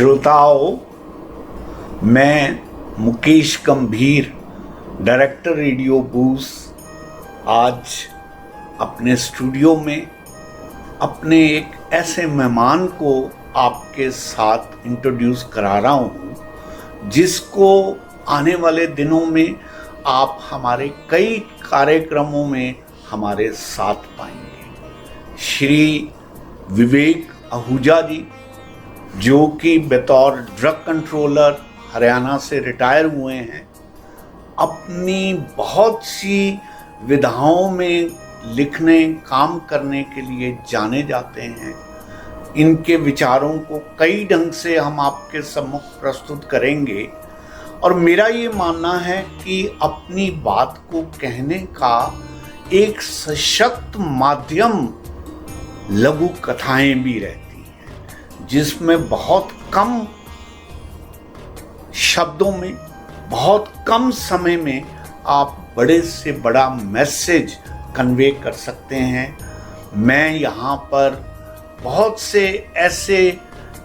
श्रोताओं, मैं मुकेश गंभीर, डायरेक्टर रेडियो बूस, आज अपने स्टूडियो में अपने एक ऐसे मेहमान को आपके साथ इंट्रोड्यूस करा रहा हूँ जिसको आने वाले दिनों में आप हमारे कई कार्यक्रमों में हमारे साथ पाएंगे। श्री विवेक आहूजा जी, जो कि बतौर ड्रग कंट्रोलर हरियाणा से रिटायर हुए हैं, अपनी बहुत सी विधाओं में लिखने काम करने के लिए जाने जाते हैं। इनके विचारों को कई ढंग से हम आपके सम्मुख प्रस्तुत करेंगे और मेरा ये मानना है कि अपनी बात को कहने का एक सशक्त माध्यम लघु कथाएं भी रहती हैं, जिसमें बहुत कम शब्दों में, बहुत कम समय में आप बड़े से बड़ा मैसेज कन्वे कर सकते हैं। मैं यहाँ पर बहुत से ऐसे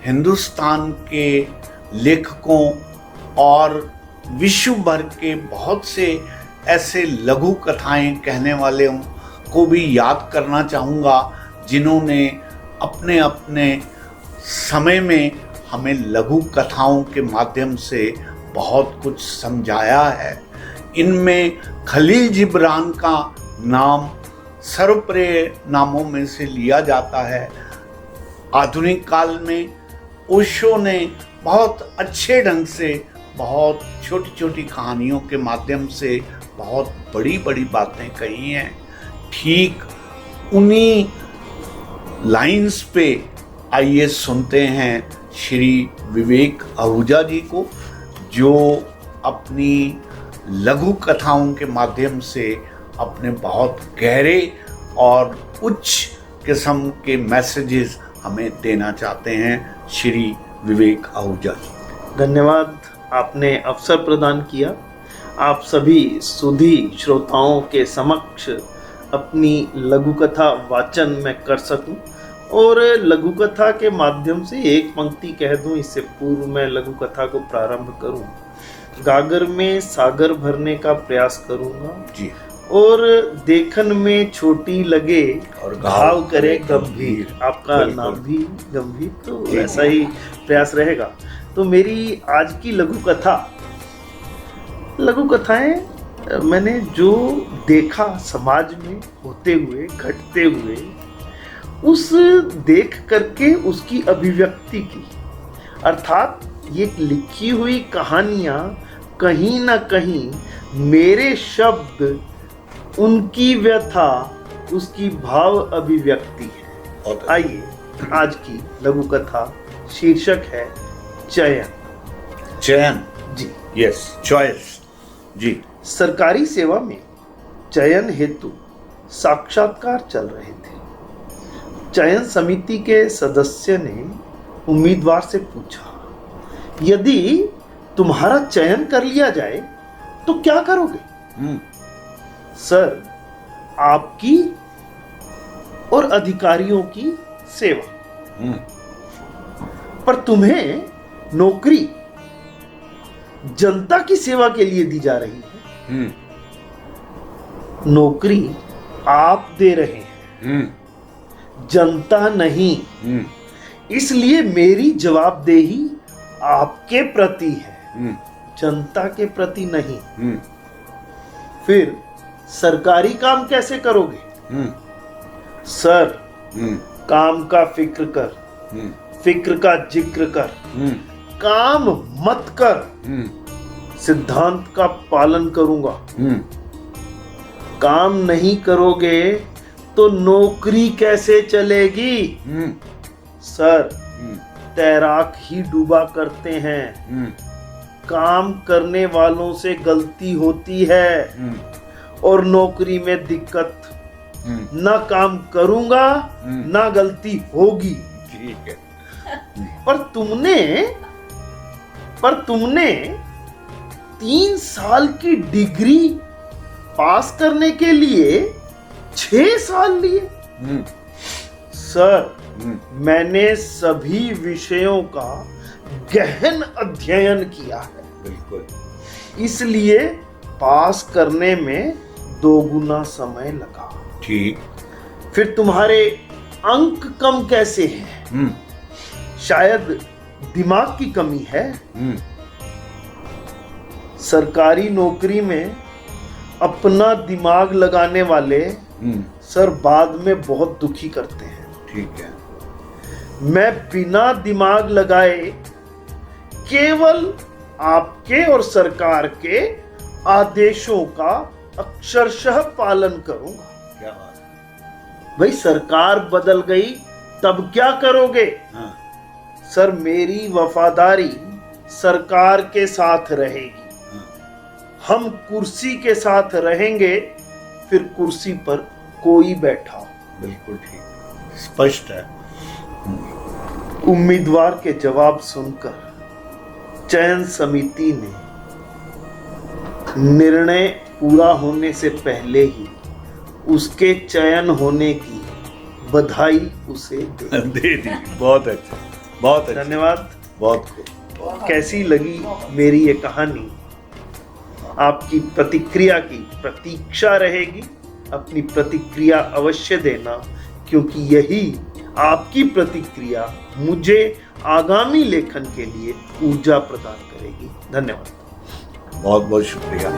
हिंदुस्तान के लेखकों और विश्व भर के बहुत से ऐसे लघु कथाएं कहने वाले को भी याद करना चाहूँगा, जिन्होंने अपने अपने समय में हमें लघु कथाओं के माध्यम से बहुत कुछ समझाया है। इनमें खलील जिब्रान का नाम सर्वप्रिय नामों में से लिया जाता है। आधुनिक काल में ओशो ने बहुत अच्छे ढंग से बहुत छोटी छोटी कहानियों के माध्यम से बहुत बड़ी बड़ी बातें कही हैं। ठीक उन्हीं लाइंस पे आइए सुनते हैं श्री विवेक आहूजा जी को, जो अपनी लघु कथाओं के माध्यम से अपने बहुत गहरे और उच्च किस्म के मैसेजेस हमें देना चाहते हैं। श्री विवेक आहूजा जी, धन्यवाद, आपने अवसर प्रदान किया। आप सभी सुधी श्रोताओं के समक्ष अपनी लघु कथा वाचन में कर सकूं और लघु कथा के माध्यम से एक पंक्ति कह दूं। इससे पूर्व मैं लघु कथा को प्रारंभ करूं। गागर में सागर भरने का प्रयास करूंगा जी, और देखन में छोटी लगे और घाव करे गंभीर। आपका नाम भी गंभीर, तो ऐसा ही प्रयास रहेगा। तो मेरी आज की लघु कथाएं मैंने जो देखा समाज में होते हुए, घटते हुए, उस देख करके उसकी अभिव्यक्ति की। अर्थात ये लिखी हुई कहानियां कहीं ना कहीं मेरे शब्द, उनकी व्यथा, उसकी भाव अभिव्यक्ति है। आइए, आज की लघु कथा शीर्षक है चयन। चयन जी, यस, चॉइस जी। सरकारी सेवा में चयन हेतु साक्षात्कार चल रहे थे। चयन समिति के सदस्य ने उम्मीदवार से पूछा, यदि तुम्हारा चयन कर लिया जाए तो क्या करोगे? सर, आपकी और अधिकारियों की सेवा। पर तुम्हें नौकरी जनता की सेवा के लिए दी जा रही है। नौकरी आप दे रहे हैं, जनता नहीं। इसलिए मेरी जवाबदेही आपके प्रति है, जनता के प्रति नहीं। फिर सरकारी काम कैसे करोगे? सर, काम का फिक्र कर, फिक्र का जिक्र कर, काम मत कर, सिद्धांत का पालन करूंगा। काम नहीं करोगे तो नौकरी कैसे चलेगी? सर, तैराक ही डूबा करते हैं, काम करने वालों से गलती होती है और नौकरी में दिक्कत। ना काम करूंगा ना गलती होगी। ठीक है। पर तुमने 3 साल की डिग्री पास करने के लिए 6 साल लिए। सर, मैंने सभी विषयों का गहन अध्ययन किया है, बिल्कुल इसलिए पास करने में 2 गुना समय लगा। ठीक। फिर तुम्हारे अंक कम कैसे हैं? शायद दिमाग की कमी है। सरकारी नौकरी में अपना दिमाग लगाने वाले सर बाद में बहुत दुखी करते हैं। ठीक है। मैं बिना दिमाग लगाए केवल आपके और सरकार के आदेशों का अक्षरशः पालन करूंगा। क्या बात है। भाई सरकार बदल गई तब क्या करोगे? हाँ। सर मेरी वफादारी सरकार के साथ रहेगी। हम कुर्सी के साथ रहेंगे, फिर कुर्सी पर कोई बैठा। बिल्कुल ठीक, स्पष्ट है। उम्मीदवार के जवाब सुनकर चयन समिति ने निर्णय पूरा होने से पहले ही उसके चयन होने की बधाई उसे दे दी। बहुत अच्छा, बहुत अच्छा। धन्यवाद। बहुत खूब। कैसी लगी मेरी ये कहानी? आपकी प्रतिक्रिया की प्रतीक्षा रहेगी। अपनी प्रतिक्रिया अवश्य देना, क्योंकि यही आपकी प्रतिक्रिया मुझे आगामी लेखन के लिए ऊर्जा प्रदान करेगी। धन्यवाद। बहुत बहुत शुक्रिया।